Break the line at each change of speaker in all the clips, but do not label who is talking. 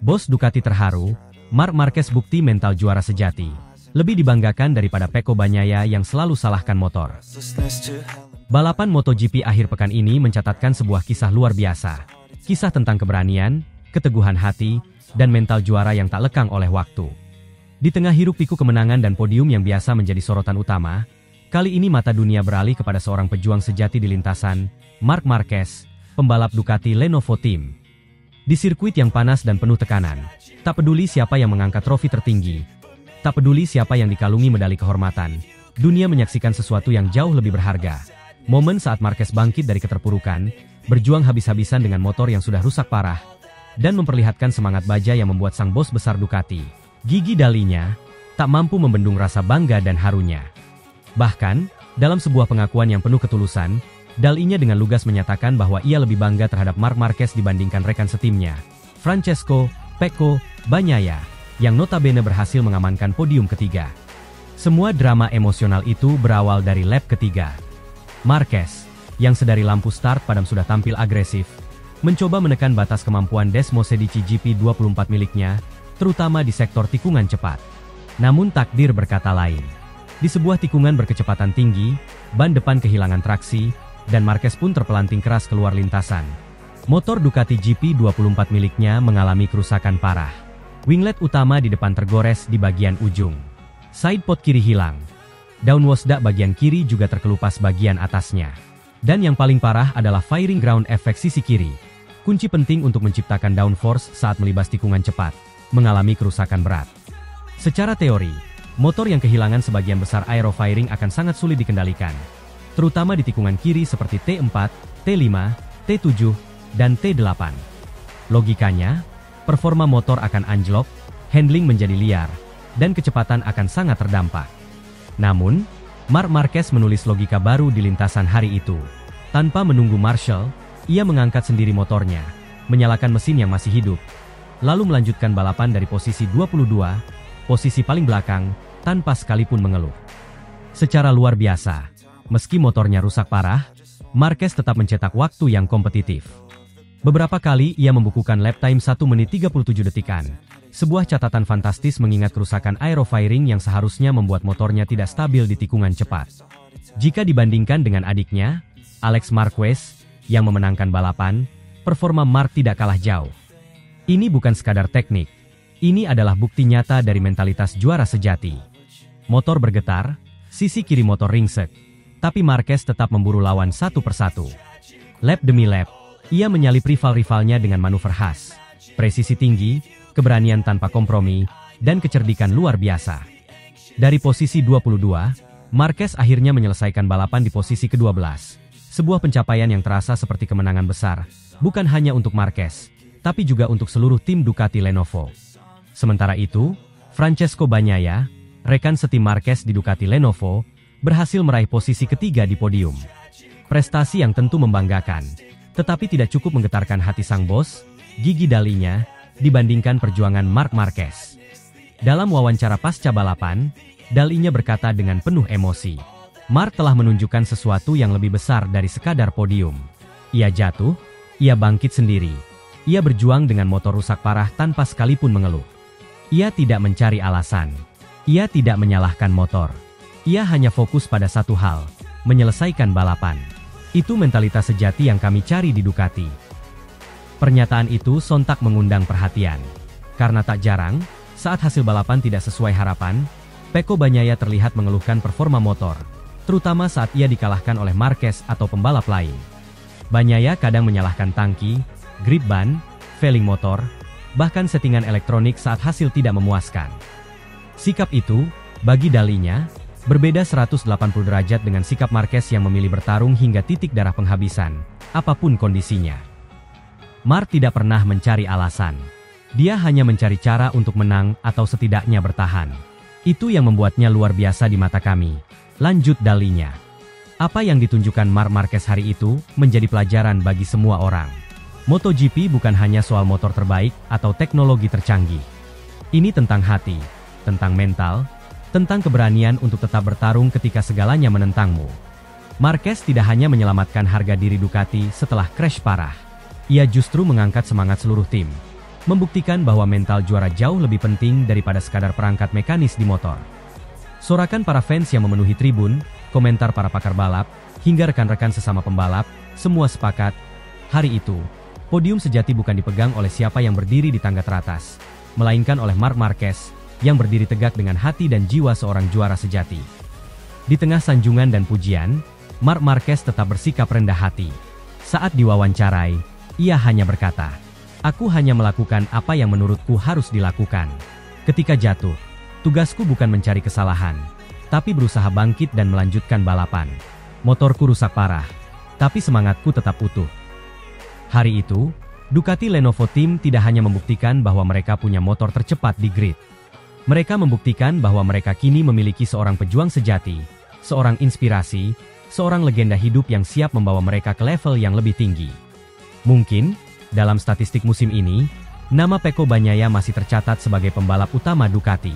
Bos Ducati terharu, Marc Marquez bukti mental juara sejati. Lebih dibanggakan daripada Pecco Bagnaia yang selalu salahkan motor. Balapan MotoGP akhir pekan ini mencatatkan sebuah kisah luar biasa. Kisah tentang keberanian, keteguhan hati, dan mental juara yang tak lekang oleh waktu. Di tengah hiruk-pikuk kemenangan dan podium yang biasa menjadi sorotan utama, kali ini mata dunia beralih kepada seorang pejuang sejati di lintasan, Marc Marquez, pembalap Ducati Lenovo Team. Di sirkuit yang panas dan penuh tekanan, tak peduli siapa yang mengangkat trofi tertinggi, tak peduli siapa yang dikalungi medali kehormatan, dunia menyaksikan sesuatu yang jauh lebih berharga. Momen saat Marquez bangkit dari keterpurukan, berjuang habis-habisan dengan motor yang sudah rusak parah, dan memperlihatkan semangat baja yang membuat sang bos besar Ducati, Gigi Dalinya, tak mampu membendung rasa bangga dan harunya. Bahkan, dalam sebuah pengakuan yang penuh ketulusan, Dalinya dengan lugas menyatakan bahwa ia lebih bangga terhadap Marc Marquez dibandingkan rekan setimnya, Francesco Pecco Bagnaia, yang notabene berhasil mengamankan podium ketiga. Semua drama emosional itu berawal dari lap ketiga. Marquez, yang sedari lampu start padam sudah tampil agresif, mencoba menekan batas kemampuan Desmosedici GP24 miliknya, terutama di sektor tikungan cepat. Namun takdir berkata lain. Di sebuah tikungan berkecepatan tinggi, ban depan kehilangan traksi, dan Marquez pun terpelanting keras keluar lintasan. Motor Ducati GP24 miliknya mengalami kerusakan parah. Winglet utama di depan tergores di bagian ujung. Sidepod kiri hilang. Downwashdak bagian kiri juga terkelupas bagian atasnya. Dan yang paling parah adalah firing ground effect sisi kiri. Kunci penting untuk menciptakan downforce saat melibas tikungan cepat, mengalami kerusakan berat. Secara teori, motor yang kehilangan sebagian besar aerofiring akan sangat sulit dikendalikan, terutama di tikungan kiri seperti T4, T5, T7, dan T8. Logikanya, performa motor akan anjlok, handling menjadi liar, dan kecepatan akan sangat terdampak. Namun, Marc Marquez menulis logika baru di lintasan hari itu. Tanpa menunggu marshal, ia mengangkat sendiri motornya, menyalakan mesin yang masih hidup, lalu melanjutkan balapan dari posisi 22, posisi paling belakang, tanpa sekalipun mengeluh. Secara luar biasa, meski motornya rusak parah, Marquez tetap mencetak waktu yang kompetitif. Beberapa kali ia membukukan lap time 1 menit 37 detikan. Sebuah catatan fantastis mengingat kerusakan aerofiring yang seharusnya membuat motornya tidak stabil di tikungan cepat. Jika dibandingkan dengan adiknya, Alex Marquez, yang memenangkan balapan, performa Marc tidak kalah jauh. Ini bukan sekadar teknik, ini adalah bukti nyata dari mentalitas juara sejati. Motor bergetar, sisi kiri motor ringsek, tapi Marquez tetap memburu lawan satu persatu. Lap demi lap, ia menyalip rival-rivalnya dengan manuver khas, presisi tinggi, keberanian tanpa kompromi, dan kecerdikan luar biasa. Dari posisi 22, Marquez akhirnya menyelesaikan balapan di posisi ke-12. Sebuah pencapaian yang terasa seperti kemenangan besar, bukan hanya untuk Marquez, tapi juga untuk seluruh tim Ducati Lenovo. Sementara itu, Francesco Bagnaia, rekan setim Marquez di Ducati Lenovo, berhasil meraih posisi ketiga di podium. Prestasi yang tentu membanggakan, tetapi tidak cukup menggetarkan hati sang bos, Gigi Dalinya, dibandingkan perjuangan Marc Marquez. Dalam wawancara pasca balapan, Dalinya berkata dengan penuh emosi, Marc telah menunjukkan sesuatu yang lebih besar dari sekadar podium. Ia jatuh, ia bangkit sendiri. Ia berjuang dengan motor rusak parah tanpa sekalipun mengeluh. Ia tidak mencari alasan. Ia tidak menyalahkan motor. Ia hanya fokus pada satu hal, menyelesaikan balapan. Itu mentalitas sejati yang kami cari di Ducati. Pernyataan itu sontak mengundang perhatian. Karena tak jarang, saat hasil balapan tidak sesuai harapan, Pecco Bagnaia terlihat mengeluhkan performa motor, terutama saat ia dikalahkan oleh Marquez atau pembalap lain. Bagnaia kadang menyalahkan tangki, grip ban, failing motor, bahkan settingan elektronik saat hasil tidak memuaskan. Sikap itu, bagi Dalinya, berbeda 180 derajat dengan sikap Marquez yang memilih bertarung hingga titik darah penghabisan, apapun kondisinya. Marc tidak pernah mencari alasan. Dia hanya mencari cara untuk menang atau setidaknya bertahan. Itu yang membuatnya luar biasa di mata kami, lanjut Dalinya. Apa yang ditunjukkan Marc Marquez hari itu menjadi pelajaran bagi semua orang. MotoGP bukan hanya soal motor terbaik atau teknologi tercanggih. Ini tentang hati, tentang mental, tentang keberanian untuk tetap bertarung ketika segalanya menentangmu. Marquez tidak hanya menyelamatkan harga diri Ducati setelah crash parah. ia justru mengangkat semangat seluruh tim, membuktikan bahwa mental juara jauh lebih penting daripada sekadar perangkat mekanis di motor. Sorakan para fans yang memenuhi tribun, komentar para pakar balap, hingga rekan-rekan sesama pembalap, semua sepakat, hari itu, podium sejati bukan dipegang oleh siapa yang berdiri di tangga teratas, melainkan oleh Marc Marquez, yang berdiri tegak dengan hati dan jiwa seorang juara sejati. Di tengah sanjungan dan pujian, Marc Marquez tetap bersikap rendah hati. Saat diwawancarai, ia hanya berkata, "Aku hanya melakukan apa yang menurutku harus dilakukan. Ketika jatuh, tugasku bukan mencari kesalahan, tapi berusaha bangkit dan melanjutkan balapan. Motorku rusak parah, tapi semangatku tetap utuh." Hari itu, Ducati Lenovo Team tidak hanya membuktikan bahwa mereka punya motor tercepat di grid. Mereka membuktikan bahwa mereka kini memiliki seorang pejuang sejati, seorang inspirasi, seorang legenda hidup yang siap membawa mereka ke level yang lebih tinggi. Mungkin, dalam statistik musim ini, nama Pecco Bagnaia masih tercatat sebagai pembalap utama Ducati.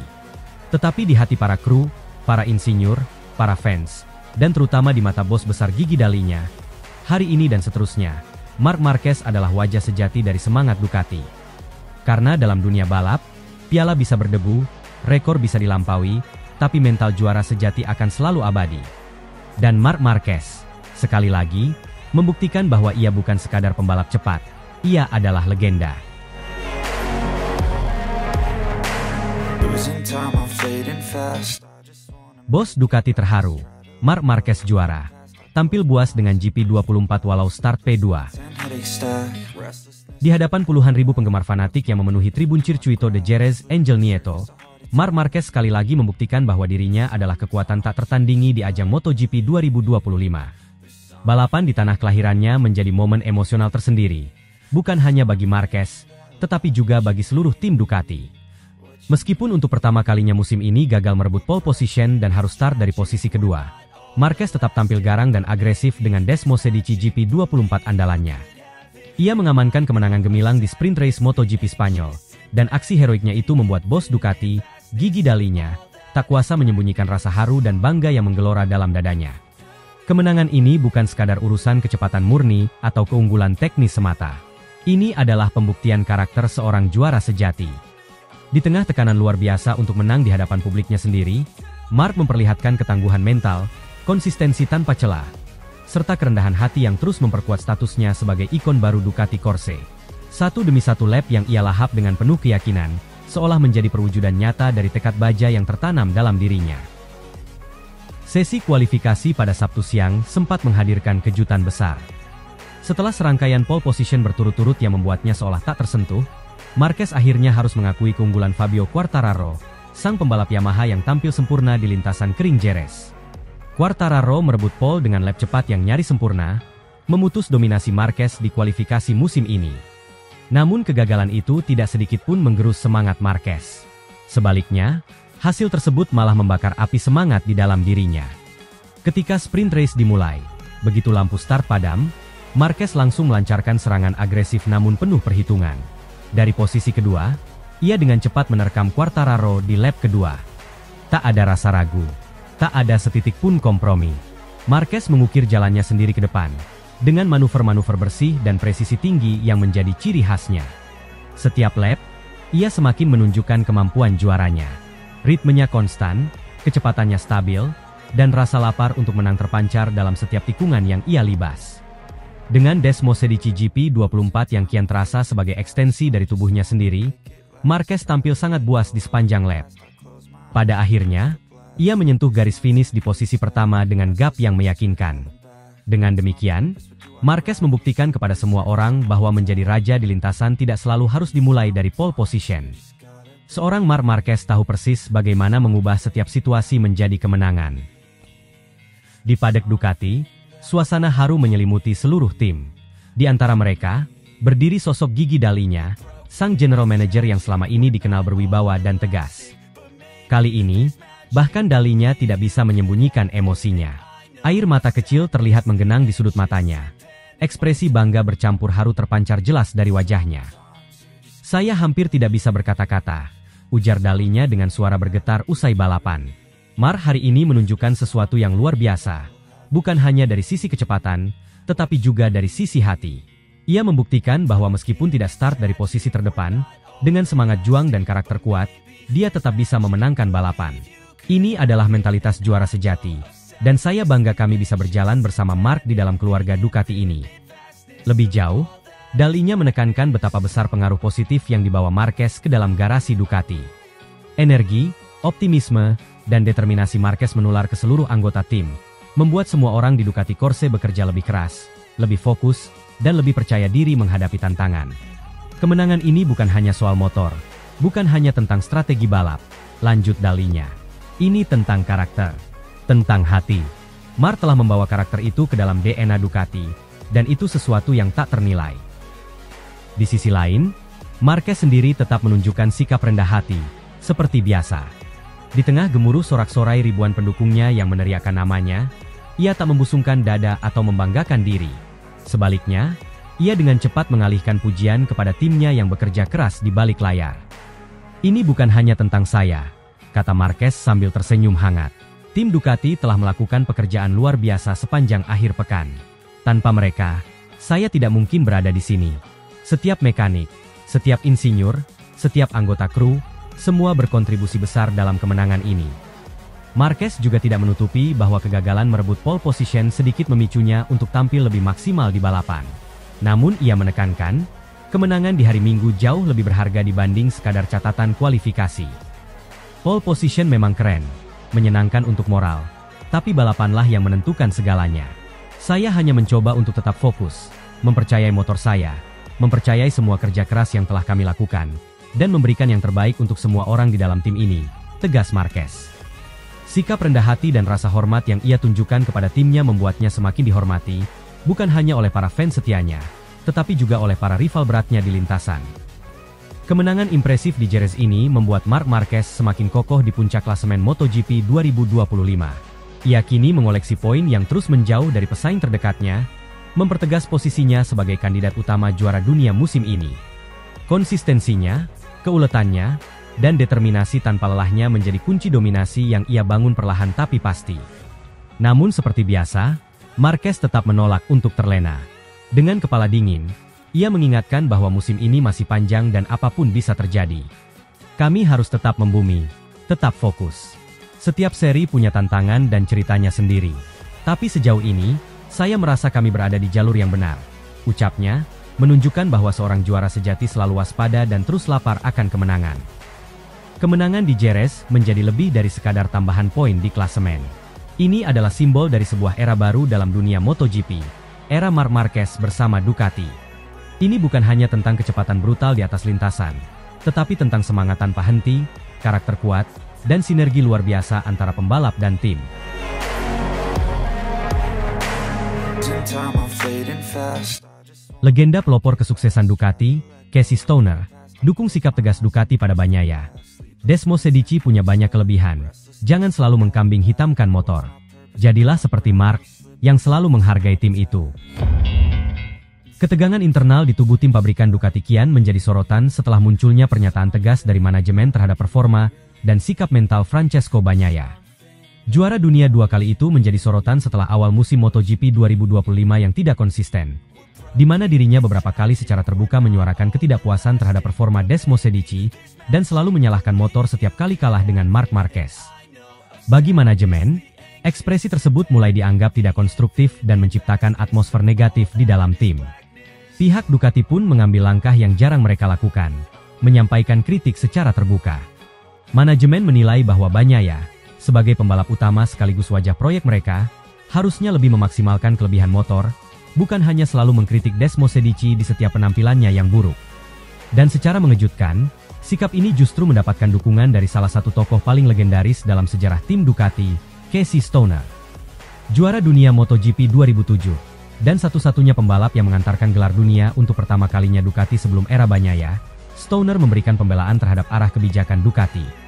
Tetapi di hati para kru, para insinyur, para fans, dan terutama di mata bos besar Gigi Dalinya, hari ini dan seterusnya, Marc Marquez adalah wajah sejati dari semangat Ducati. Karena dalam dunia balap, piala bisa berdebu, rekor bisa dilampaui, tapi mental juara sejati akan selalu abadi. Dan Marc Marquez, sekali lagi, membuktikan bahwa ia bukan sekadar pembalap cepat, ia adalah legenda. Bos Ducati terharu, Marc Marquez juara, tampil buas dengan GP24 walau start P2. Di hadapan puluhan ribu penggemar fanatik yang memenuhi tribun Circuito de Jerez Angel Nieto, Marc Marquez sekali lagi membuktikan bahwa dirinya adalah kekuatan tak tertandingi di ajang MotoGP 2025. Balapan di tanah kelahirannya menjadi momen emosional tersendiri, bukan hanya bagi Marquez, tetapi juga bagi seluruh tim Ducati. Meskipun untuk pertama kalinya musim ini gagal merebut pole position dan harus start dari posisi kedua, Marquez tetap tampil garang dan agresif dengan Desmosedici GP24 andalannya. Ia mengamankan kemenangan gemilang di sprint race MotoGP Spanyol, dan aksi heroiknya itu membuat bos Ducati, Gigi Dalinya, tak kuasa menyembunyikan rasa haru dan bangga yang menggelora dalam dadanya. Kemenangan ini bukan sekadar urusan kecepatan murni atau keunggulan teknis semata. Ini adalah pembuktian karakter seorang juara sejati. Di tengah tekanan luar biasa untuk menang di hadapan publiknya sendiri, Marc memperlihatkan ketangguhan mental, konsistensi tanpa celah, serta kerendahan hati yang terus memperkuat statusnya sebagai ikon baru Ducati Corse. Satu demi satu lap yang ia lahap dengan penuh keyakinan, seolah menjadi perwujudan nyata dari tekad baja yang tertanam dalam dirinya. Sesi kualifikasi pada Sabtu siang sempat menghadirkan kejutan besar. Setelah serangkaian pole position berturut-turut yang membuatnya seolah tak tersentuh, Marquez akhirnya harus mengakui keunggulan Fabio Quartararo, sang pembalap Yamaha yang tampil sempurna di lintasan kering Jerez. Quartararo merebut pole dengan lap cepat yang nyaris sempurna, memutus dominasi Marquez di kualifikasi musim ini. Namun kegagalan itu tidak sedikit pun menggerus semangat Marquez. Sebaliknya, hasil tersebut malah membakar api semangat di dalam dirinya. Ketika sprint race dimulai, begitu lampu start padam, Marquez langsung melancarkan serangan agresif namun penuh perhitungan. Dari posisi kedua, ia dengan cepat menerkam Quartararo di lap kedua. Tak ada rasa ragu, tak ada setitik pun kompromi. Marquez mengukir jalannya sendiri ke depan, dengan manuver-manuver bersih dan presisi tinggi yang menjadi ciri khasnya. Setiap lap, ia semakin menunjukkan kemampuan juaranya. Ritmenya konstan, kecepatannya stabil, dan rasa lapar untuk menang terpancar dalam setiap tikungan yang ia libas. Dengan Desmosedici GP24 yang kian terasa sebagai ekstensi dari tubuhnya sendiri, Marquez tampil sangat buas di sepanjang lap. Pada akhirnya, ia menyentuh garis finish di posisi pertama dengan gap yang meyakinkan. Dengan demikian, Marquez membuktikan kepada semua orang bahwa menjadi raja di lintasan tidak selalu harus dimulai dari pole position. Seorang Marc Marquez tahu persis bagaimana mengubah setiap situasi menjadi kemenangan. Di paddock Ducati, suasana haru menyelimuti seluruh tim. Di antara mereka, berdiri sosok Gigi Dalinya, sang general manager yang selama ini dikenal berwibawa dan tegas. Kali ini, bahkan Dalinya tidak bisa menyembunyikan emosinya. Air mata kecil terlihat menggenang di sudut matanya. Ekspresi bangga bercampur haru terpancar jelas dari wajahnya. "Saya hampir tidak bisa berkata-kata," ujar Dalinya dengan suara bergetar usai balapan. Marc hari ini menunjukkan sesuatu yang luar biasa, bukan hanya dari sisi kecepatan, tetapi juga dari sisi hati. Ia membuktikan bahwa meskipun tidak start dari posisi terdepan, dengan semangat juang dan karakter kuat, dia tetap bisa memenangkan balapan. Ini adalah mentalitas juara sejati, dan saya bangga kami bisa berjalan bersama Mark di dalam keluarga Ducati ini. Lebih jauh, dalihnya menekankan betapa besar pengaruh positif yang dibawa Marquez ke dalam garasi Ducati. Energi, optimisme, dan determinasi Marquez menular ke seluruh anggota tim, membuat semua orang di Ducati Corse bekerja lebih keras, lebih fokus, dan lebih percaya diri menghadapi tantangan. Kemenangan ini bukan hanya soal motor, bukan hanya tentang strategi balap, lanjut dalihnya. Ini tentang karakter, tentang hati. Mark telah membawa karakter itu ke dalam DNA Ducati, dan itu sesuatu yang tak ternilai. Di sisi lain, Marquez sendiri tetap menunjukkan sikap rendah hati, seperti biasa. Di tengah gemuruh sorak-sorai ribuan pendukungnya yang meneriakkan namanya, ia tak membusungkan dada atau membanggakan diri. Sebaliknya, ia dengan cepat mengalihkan pujian kepada timnya yang bekerja keras di balik layar. Ini bukan hanya tentang saya, kata Marquez sambil tersenyum hangat. Tim Ducati telah melakukan pekerjaan luar biasa sepanjang akhir pekan. Tanpa mereka, saya tidak mungkin berada di sini. Setiap mekanik, setiap insinyur, setiap anggota kru, semua berkontribusi besar dalam kemenangan ini. Marquez juga tidak menutupi bahwa kegagalan merebut pole position sedikit memicunya untuk tampil lebih maksimal di balapan. Namun ia menekankan, kemenangan di hari Minggu jauh lebih berharga dibanding sekadar catatan kualifikasi. Pole position memang keren, menyenangkan untuk moral, tapi balapanlah yang menentukan segalanya. Saya hanya mencoba untuk tetap fokus, mempercayai motor saya, mempercayai semua kerja keras yang telah kami lakukan, dan memberikan yang terbaik untuk semua orang di dalam tim ini, tegas Marquez. Sikap rendah hati dan rasa hormat yang ia tunjukkan kepada timnya membuatnya semakin dihormati, bukan hanya oleh para fans setianya, tetapi juga oleh para rival beratnya di lintasan. Kemenangan impresif di Jerez ini membuat Marc Marquez semakin kokoh di puncak klasemen MotoGP 2025. Ia kini mengoleksi poin yang terus menjauh dari pesaing terdekatnya, mempertegas posisinya sebagai kandidat utama juara dunia musim ini. Konsistensinya, keuletannya, dan determinasi tanpa lelahnya menjadi kunci dominasi yang ia bangun perlahan tapi pasti. Namun seperti biasa, Marquez tetap menolak untuk terlena. Dengan kepala dingin, ia mengingatkan bahwa musim ini masih panjang dan apapun bisa terjadi. Kami harus tetap membumi, tetap fokus. Setiap seri punya tantangan dan ceritanya sendiri. Tapi sejauh ini, saya merasa kami berada di jalur yang benar. Ucapnya, menunjukkan bahwa seorang juara sejati selalu waspada dan terus lapar akan kemenangan. Kemenangan di Jerez menjadi lebih dari sekadar tambahan poin di klasemen. Ini adalah simbol dari sebuah era baru dalam dunia MotoGP, era Marc Marquez bersama Ducati. Ini bukan hanya tentang kecepatan brutal di atas lintasan, tetapi tentang semangat tanpa henti, karakter kuat, dan sinergi luar biasa antara pembalap dan tim. Legenda pelopor kesuksesan Ducati, Casey Stoner, dukung sikap tegas Ducati pada Bagnaia. Desmosedici punya banyak kelebihan, jangan selalu mengkambing hitamkan motor. Jadilah seperti Mark, yang selalu menghargai tim itu. Ketegangan internal di tubuh tim pabrikan Ducati kian menjadi sorotan setelah munculnya pernyataan tegas dari manajemen terhadap performa dan sikap mental Francesco Bagnaia. Juara dunia 2 kali itu menjadi sorotan setelah awal musim MotoGP 2025 yang tidak konsisten, di mana dirinya beberapa kali secara terbuka menyuarakan ketidakpuasan terhadap performa Desmosedici dan selalu menyalahkan motor setiap kali kalah dengan Marc Marquez. Bagi manajemen, ekspresi tersebut mulai dianggap tidak konstruktif dan menciptakan atmosfer negatif di dalam tim. Pihak Ducati pun mengambil langkah yang jarang mereka lakukan, menyampaikan kritik secara terbuka. Manajemen menilai bahwa Bagnaia, sebagai pembalap utama sekaligus wajah proyek mereka, harusnya lebih memaksimalkan kelebihan motor, bukan hanya selalu mengkritik Desmosedici di setiap penampilannya yang buruk. Dan secara mengejutkan, sikap ini justru mendapatkan dukungan dari salah satu tokoh paling legendaris dalam sejarah tim Ducati, Casey Stoner. Juara dunia MotoGP 2007, dan satu-satunya pembalap yang mengantarkan gelar dunia untuk pertama kalinya Ducati sebelum era Bagnaia, Stoner memberikan pembelaan terhadap arah kebijakan Ducati.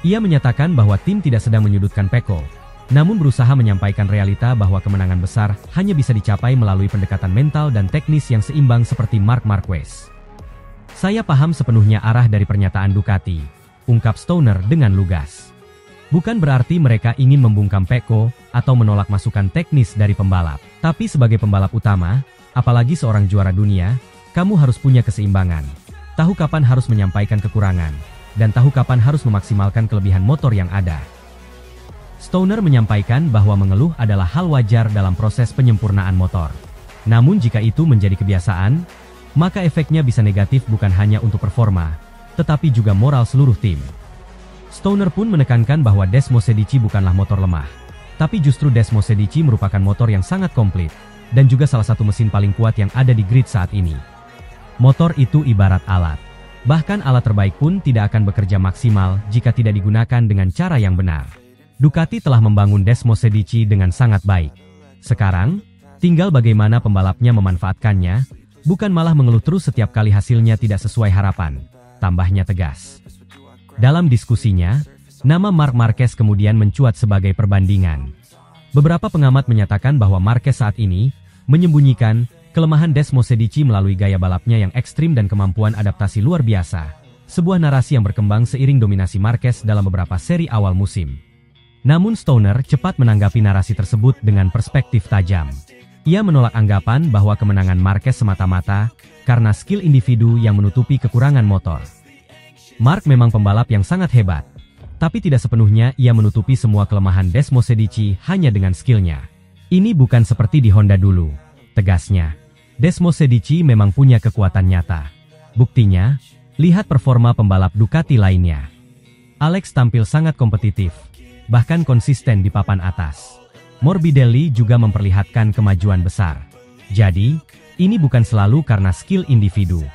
Ia menyatakan bahwa tim tidak sedang menyudutkan Pecco, namun berusaha menyampaikan realita bahwa kemenangan besar hanya bisa dicapai melalui pendekatan mental dan teknis yang seimbang seperti Marc Marquez. Saya paham sepenuhnya arah dari pernyataan Ducati, ungkap Stoner dengan lugas. Bukan berarti mereka ingin membungkam Pecco atau menolak masukan teknis dari pembalap. Tapi sebagai pembalap utama, Apalagi seorang juara dunia, kamu harus punya keseimbangan. Tahu kapan harus menyampaikan kekurangan, dan tahu kapan harus memaksimalkan kelebihan motor yang ada. Stoner menyampaikan bahwa mengeluh adalah hal wajar dalam proses penyempurnaan motor. Namun jika itu menjadi kebiasaan, maka efeknya bisa negatif bukan hanya untuk performa, tetapi juga moral seluruh tim. Stoner pun menekankan bahwa Desmos Edici bukanlah motor lemah, tapi justru Desmos Edici merupakan motor yang sangat komplit, dan juga salah satu mesin paling kuat yang ada di grid saat ini. Motor itu ibarat alat. Bahkan alat terbaik pun tidak akan bekerja maksimal jika tidak digunakan dengan cara yang benar. Ducati telah membangun Desmos Edici dengan sangat baik. Sekarang, tinggal bagaimana pembalapnya memanfaatkannya, bukan malah mengeluh terus setiap kali hasilnya tidak sesuai harapan, tambahnya tegas. Dalam diskusinya, nama Marc Marquez kemudian mencuat sebagai perbandingan. Beberapa pengamat menyatakan bahwa Marquez saat ini menyembunyikan kelemahan Desmos Edici melalui gaya balapnya yang ekstrim dan kemampuan adaptasi luar biasa, sebuah narasi yang berkembang seiring dominasi Marquez dalam beberapa seri awal musim. Namun Stoner cepat menanggapi narasi tersebut dengan perspektif tajam. Ia menolak anggapan bahwa kemenangan Marquez semata-mata karena skill individu yang menutupi kekurangan motor. Marc memang pembalap yang sangat hebat, tapi tidak sepenuhnya ia menutupi semua kelemahan Desmos Edici hanya dengan skillnya. Ini bukan seperti di Honda dulu, tegasnya. Desmos Edici memang punya kekuatan nyata. Buktinya, lihat performa pembalap Ducati lainnya. Alex tampil sangat kompetitif, bahkan konsisten di papan atas. Morbidelli juga memperlihatkan kemajuan besar. Jadi, ini bukan selalu karena skill individu.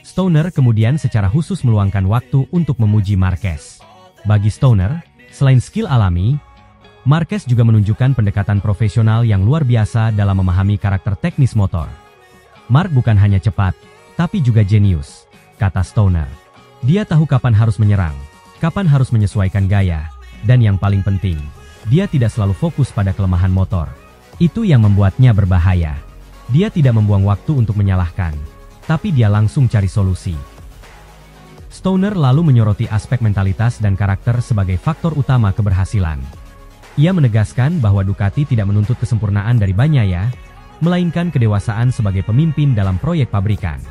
Stoner kemudian secara khusus meluangkan waktu untuk memuji Marquez. Bagi Stoner, selain skill alami, Marquez juga menunjukkan pendekatan profesional yang luar biasa dalam memahami karakter teknis motor. Marc bukan hanya cepat, tapi juga jenius, kata Stoner. Dia tahu kapan harus menyerang, kapan harus menyesuaikan gaya, dan yang paling penting, dia tidak selalu fokus pada kelemahan motor. Itu yang membuatnya berbahaya. Dia tidak membuang waktu untuk menyalahkan, tapi dia langsung cari solusi. Stoner lalu menyoroti aspek mentalitas dan karakter sebagai faktor utama keberhasilan. Ia menegaskan bahwa Ducati tidak menuntut kesempurnaan dari Bagnaia, melainkan kedewasaan sebagai pemimpin dalam proyek pabrikan.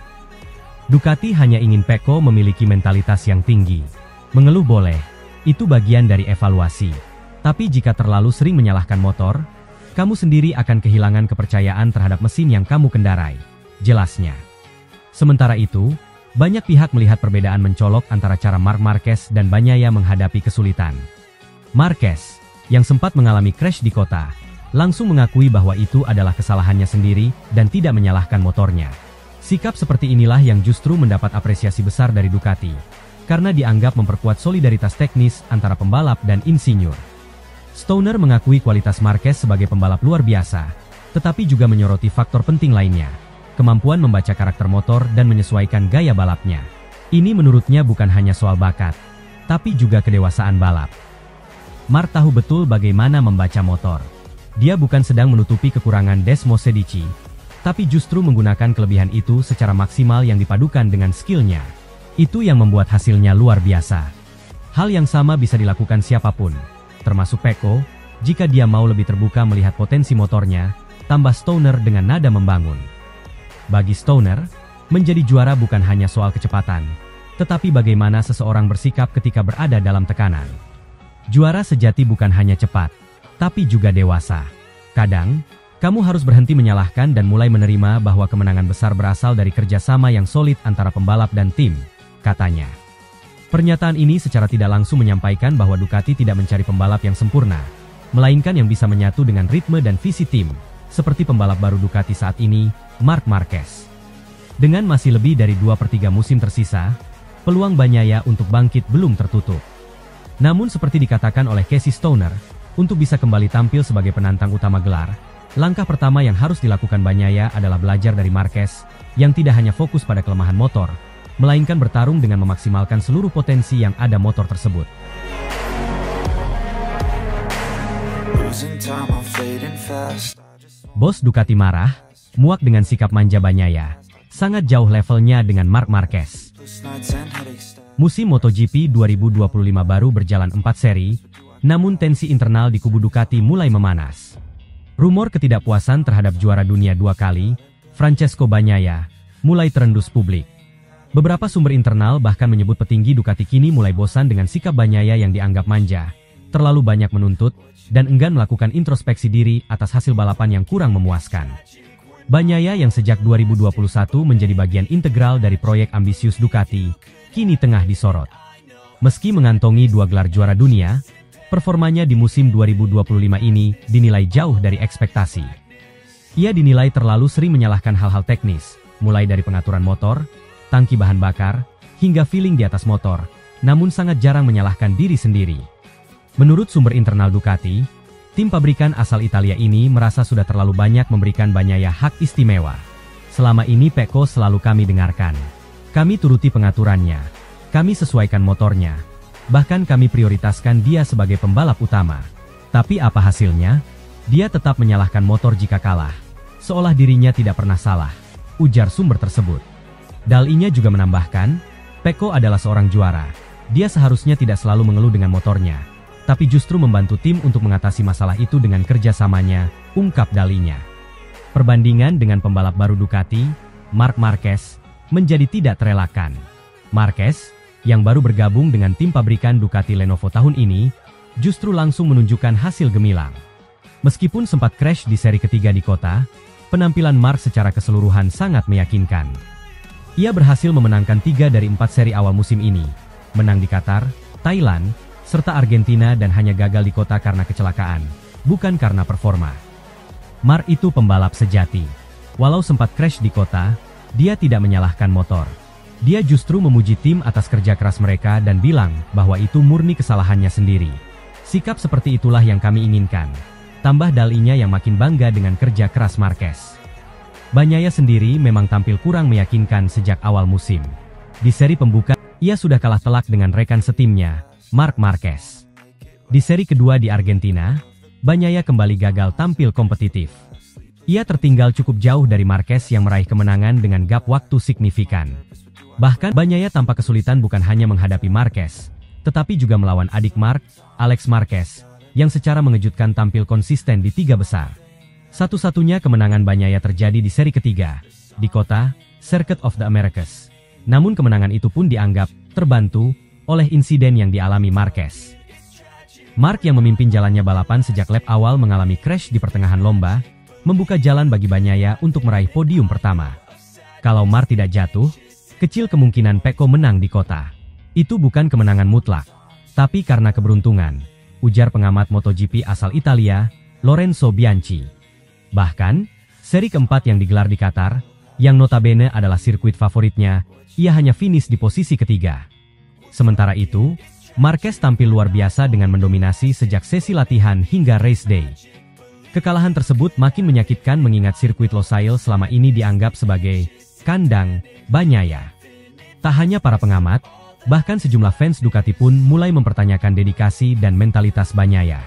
Ducati hanya ingin Pecco memiliki mentalitas yang tinggi. Mengeluh boleh, itu bagian dari evaluasi. Tapi jika terlalu sering menyalahkan motor, kamu sendiri akan kehilangan kepercayaan terhadap mesin yang kamu kendarai, jelasnya. Sementara itu, banyak pihak melihat perbedaan mencolok antara cara Marc Marquez dan Bagnaia menghadapi kesulitan. Marquez, yang sempat mengalami crash di kota, langsung mengakui bahwa itu adalah kesalahannya sendiri dan tidak menyalahkan motornya. Sikap seperti inilah yang justru mendapat apresiasi besar dari Ducati, karena dianggap memperkuat solidaritas teknis antara pembalap dan insinyur. Stoner mengakui kualitas Marquez sebagai pembalap luar biasa, tetapi juga menyoroti faktor penting lainnya, kemampuan membaca karakter motor dan menyesuaikan gaya balapnya. Ini menurutnya bukan hanya soal bakat, tapi juga kedewasaan balap. Marc tahu betul bagaimana membaca motor. Dia bukan sedang menutupi kekurangan Desmos Edici, tapi justru menggunakan kelebihan itu secara maksimal yang dipadukan dengan skillnya. Itu yang membuat hasilnya luar biasa. Hal yang sama bisa dilakukan siapapun, termasuk Pecco, jika dia mau lebih terbuka melihat potensi motornya, tambah Stoner dengan nada membangun. Bagi Stoner, menjadi juara bukan hanya soal kecepatan, tetapi bagaimana seseorang bersikap ketika berada dalam tekanan. Juara sejati bukan hanya cepat, tapi juga dewasa. Kadang, kamu harus berhenti menyalahkan dan mulai menerima bahwa kemenangan besar berasal dari kerjasama yang solid antara pembalap dan tim, katanya. Pernyataan ini secara tidak langsung menyampaikan bahwa Ducati tidak mencari pembalap yang sempurna, melainkan yang bisa menyatu dengan ritme dan visi tim, seperti pembalap baru Ducati saat ini, Marc Marquez. Dengan masih lebih dari 2/3 musim tersisa, peluang Bagnaia untuk bangkit belum tertutup. Namun seperti dikatakan oleh Casey Stoner, untuk bisa kembali tampil sebagai penantang utama gelar, langkah pertama yang harus dilakukan Bagnaia adalah belajar dari Marquez, yang tidak hanya fokus pada kelemahan motor, melainkan bertarung dengan memaksimalkan seluruh potensi yang ada motor tersebut. Bos Ducati marah, muak dengan sikap manja Bagnaia, sangat jauh levelnya dengan Marc Marquez. Musim MotoGP 2025 baru berjalan 4 seri, namun tensi internal di kubu Ducati mulai memanas. Rumor ketidakpuasan terhadap juara dunia 2 kali, Francesco Bagnaia, mulai terendus publik. Beberapa sumber internal bahkan menyebut petinggi Ducati kini mulai bosan dengan sikap Bagnaia yang dianggap manja, terlalu banyak menuntut, dan enggan melakukan introspeksi diri atas hasil balapan yang kurang memuaskan. Bagnaia yang sejak 2021 menjadi bagian integral dari proyek ambisius Ducati, kini tengah disorot. Meski mengantongi 2 gelar juara dunia, performanya di musim 2025 ini dinilai jauh dari ekspektasi. Ia dinilai terlalu sering menyalahkan hal-hal teknis, mulai dari pengaturan motor, tangki bahan bakar, hingga feeling di atas motor, namun sangat jarang menyalahkan diri sendiri. Menurut sumber internal Ducati, tim pabrikan asal Italia ini merasa sudah terlalu banyak memberikan Bagnaia hak istimewa. Selama ini Pecco selalu kami dengarkan. Kami turuti pengaturannya. Kami sesuaikan motornya. Bahkan kami prioritaskan dia sebagai pembalap utama. Tapi apa hasilnya? Dia tetap menyalahkan motor jika kalah. Seolah dirinya tidak pernah salah, ujar sumber tersebut. Dal-nya juga menambahkan, Pecco adalah seorang juara. Dia seharusnya tidak selalu mengeluh dengan motornya, tapi justru membantu tim untuk mengatasi masalah itu dengan kerjasamanya, ungkap Dal-nya. Perbandingan dengan pembalap baru Ducati, Marc Marquez, menjadi tidak terelakkan. Marquez, yang baru bergabung dengan tim pabrikan Ducati Lenovo tahun ini, justru langsung menunjukkan hasil gemilang. Meskipun sempat crash di seri ketiga di kota, penampilan Marc secara keseluruhan sangat meyakinkan. Ia berhasil memenangkan 3 dari 4 seri awal musim ini, menang di Qatar, Thailand, serta Argentina dan hanya gagal di kota karena kecelakaan, bukan karena performa. Marc itu pembalap sejati. Walau sempat crash di kota, dia tidak menyalahkan motor. Dia justru memuji tim atas kerja keras mereka dan bilang bahwa itu murni kesalahannya sendiri. Sikap seperti itulah yang kami inginkan. Tambah Dal-nya yang makin bangga dengan kerja keras Marquez. Bagnaia sendiri memang tampil kurang meyakinkan sejak awal musim. Di seri pembuka, ia sudah kalah telak dengan rekan setimnya, Marc Marquez. Di seri kedua di Argentina, Bagnaia kembali gagal tampil kompetitif. Ia tertinggal cukup jauh dari Marquez yang meraih kemenangan dengan gap waktu signifikan. Bahkan Bagnaia tampak kesulitan bukan hanya menghadapi Marquez, tetapi juga melawan adik Marc, Alex Marquez, yang secara mengejutkan tampil konsisten di 3 besar. Satu-satunya kemenangan Bagnaia terjadi di seri ketiga, di kota Circuit of the Americas. Namun kemenangan itu pun dianggap terbantu oleh insiden yang dialami Marquez. Marc yang memimpin jalannya balapan sejak lap awal mengalami crash di pertengahan lomba, membuka jalan bagi Bagnaia untuk meraih podium pertama. Kalau Marc tidak jatuh, kecil kemungkinan Pecco menang di kota. Itu bukan kemenangan mutlak, tapi karena keberuntungan, ujar pengamat MotoGP asal Italia, Lorenzo Bianchi. Bahkan, seri keempat yang digelar di Qatar, yang notabene adalah sirkuit favoritnya, ia hanya finish di posisi ketiga. Sementara itu, Marquez tampil luar biasa dengan mendominasi sejak sesi latihan hingga race day. Kekalahan tersebut makin menyakitkan mengingat sirkuit Losail selama ini dianggap sebagai kandang Bagnaia. Tak hanya para pengamat, bahkan sejumlah fans Ducati pun mulai mempertanyakan dedikasi dan mentalitas Bagnaia.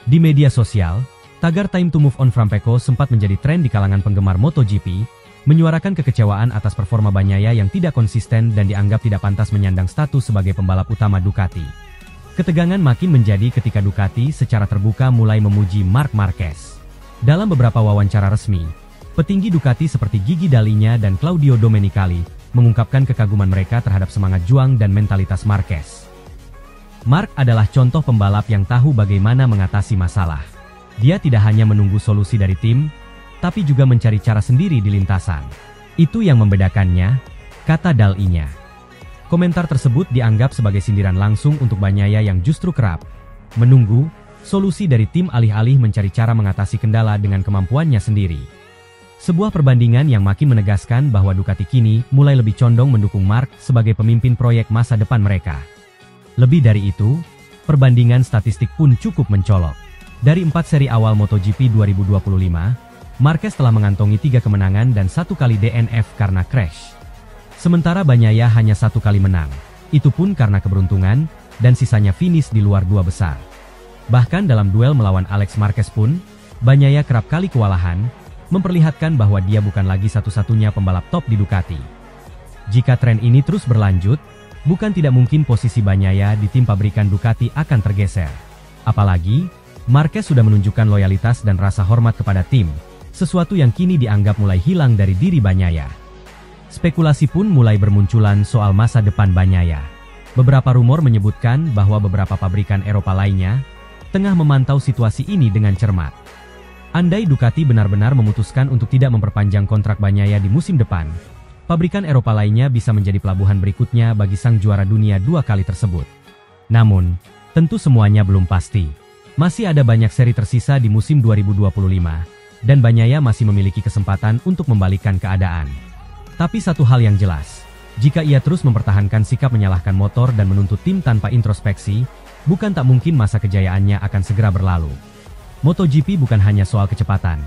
Di media sosial, tagar "Time to Move On from Pecco" sempat menjadi tren di kalangan penggemar MotoGP, menyuarakan kekecewaan atas performa Bagnaia yang tidak konsisten dan dianggap tidak pantas menyandang status sebagai pembalap utama Ducati. Ketegangan makin menjadi ketika Ducati secara terbuka mulai memuji Marc Marquez. Dalam beberapa wawancara resmi, petinggi Ducati seperti Gigi Dall'Nya dan Claudio Domenicali mengungkapkan kekaguman mereka terhadap semangat juang dan mentalitas Marquez. Marc adalah contoh pembalap yang tahu bagaimana mengatasi masalah. Dia tidak hanya menunggu solusi dari tim, tapi juga mencari cara sendiri di lintasan. Itu yang membedakannya, kata Dall'Nya. Komentar tersebut dianggap sebagai sindiran langsung untuk Bagnaia yang justru kerap menunggu solusi dari tim alih-alih mencari cara mengatasi kendala dengan kemampuannya sendiri. Sebuah perbandingan yang makin menegaskan bahwa Ducati kini mulai lebih condong mendukung Marc sebagai pemimpin proyek masa depan mereka. Lebih dari itu, perbandingan statistik pun cukup mencolok. Dari 4 seri awal MotoGP 2025, Marquez telah mengantongi 3 kemenangan dan 1 kali DNF karena crash. Sementara Bagnaia hanya 1 kali menang, itu pun karena keberuntungan, dan sisanya finish di luar 2 besar. Bahkan dalam duel melawan Alex Marquez pun, Bagnaia kerap kali kewalahan, memperlihatkan bahwa dia bukan lagi satu-satunya pembalap top di Ducati. Jika tren ini terus berlanjut, bukan tidak mungkin posisi Bagnaia di tim pabrikan Ducati akan tergeser. Apalagi, Marquez sudah menunjukkan loyalitas dan rasa hormat kepada tim, sesuatu yang kini dianggap mulai hilang dari diri Bagnaia. Spekulasi pun mulai bermunculan soal masa depan Bagnaia. Beberapa rumor menyebutkan bahwa beberapa pabrikan Eropa lainnya tengah memantau situasi ini dengan cermat. Andai Ducati benar-benar memutuskan untuk tidak memperpanjang kontrak Bagnaia di musim depan, pabrikan Eropa lainnya bisa menjadi pelabuhan berikutnya bagi sang juara dunia 2 kali tersebut. Namun, tentu semuanya belum pasti. Masih ada banyak seri tersisa di musim 2025, dan Bagnaia masih memiliki kesempatan untuk membalikkan keadaan. Tapi satu hal yang jelas, jika ia terus mempertahankan sikap menyalahkan motor dan menuntut tim tanpa introspeksi, bukan tak mungkin masa kejayaannya akan segera berlalu. MotoGP bukan hanya soal kecepatan,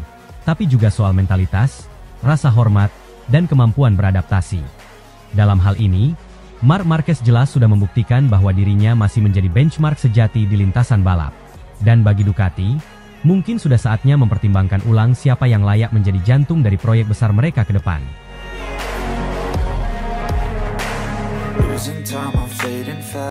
tapi juga soal mentalitas, rasa hormat, dan kemampuan beradaptasi. Dalam hal ini, Marc Marquez jelas sudah membuktikan bahwa dirinya masih menjadi benchmark sejati di lintasan balap. Dan bagi Ducati, mungkin sudah saatnya mempertimbangkan ulang siapa yang layak menjadi jantung dari proyek besar mereka ke depan.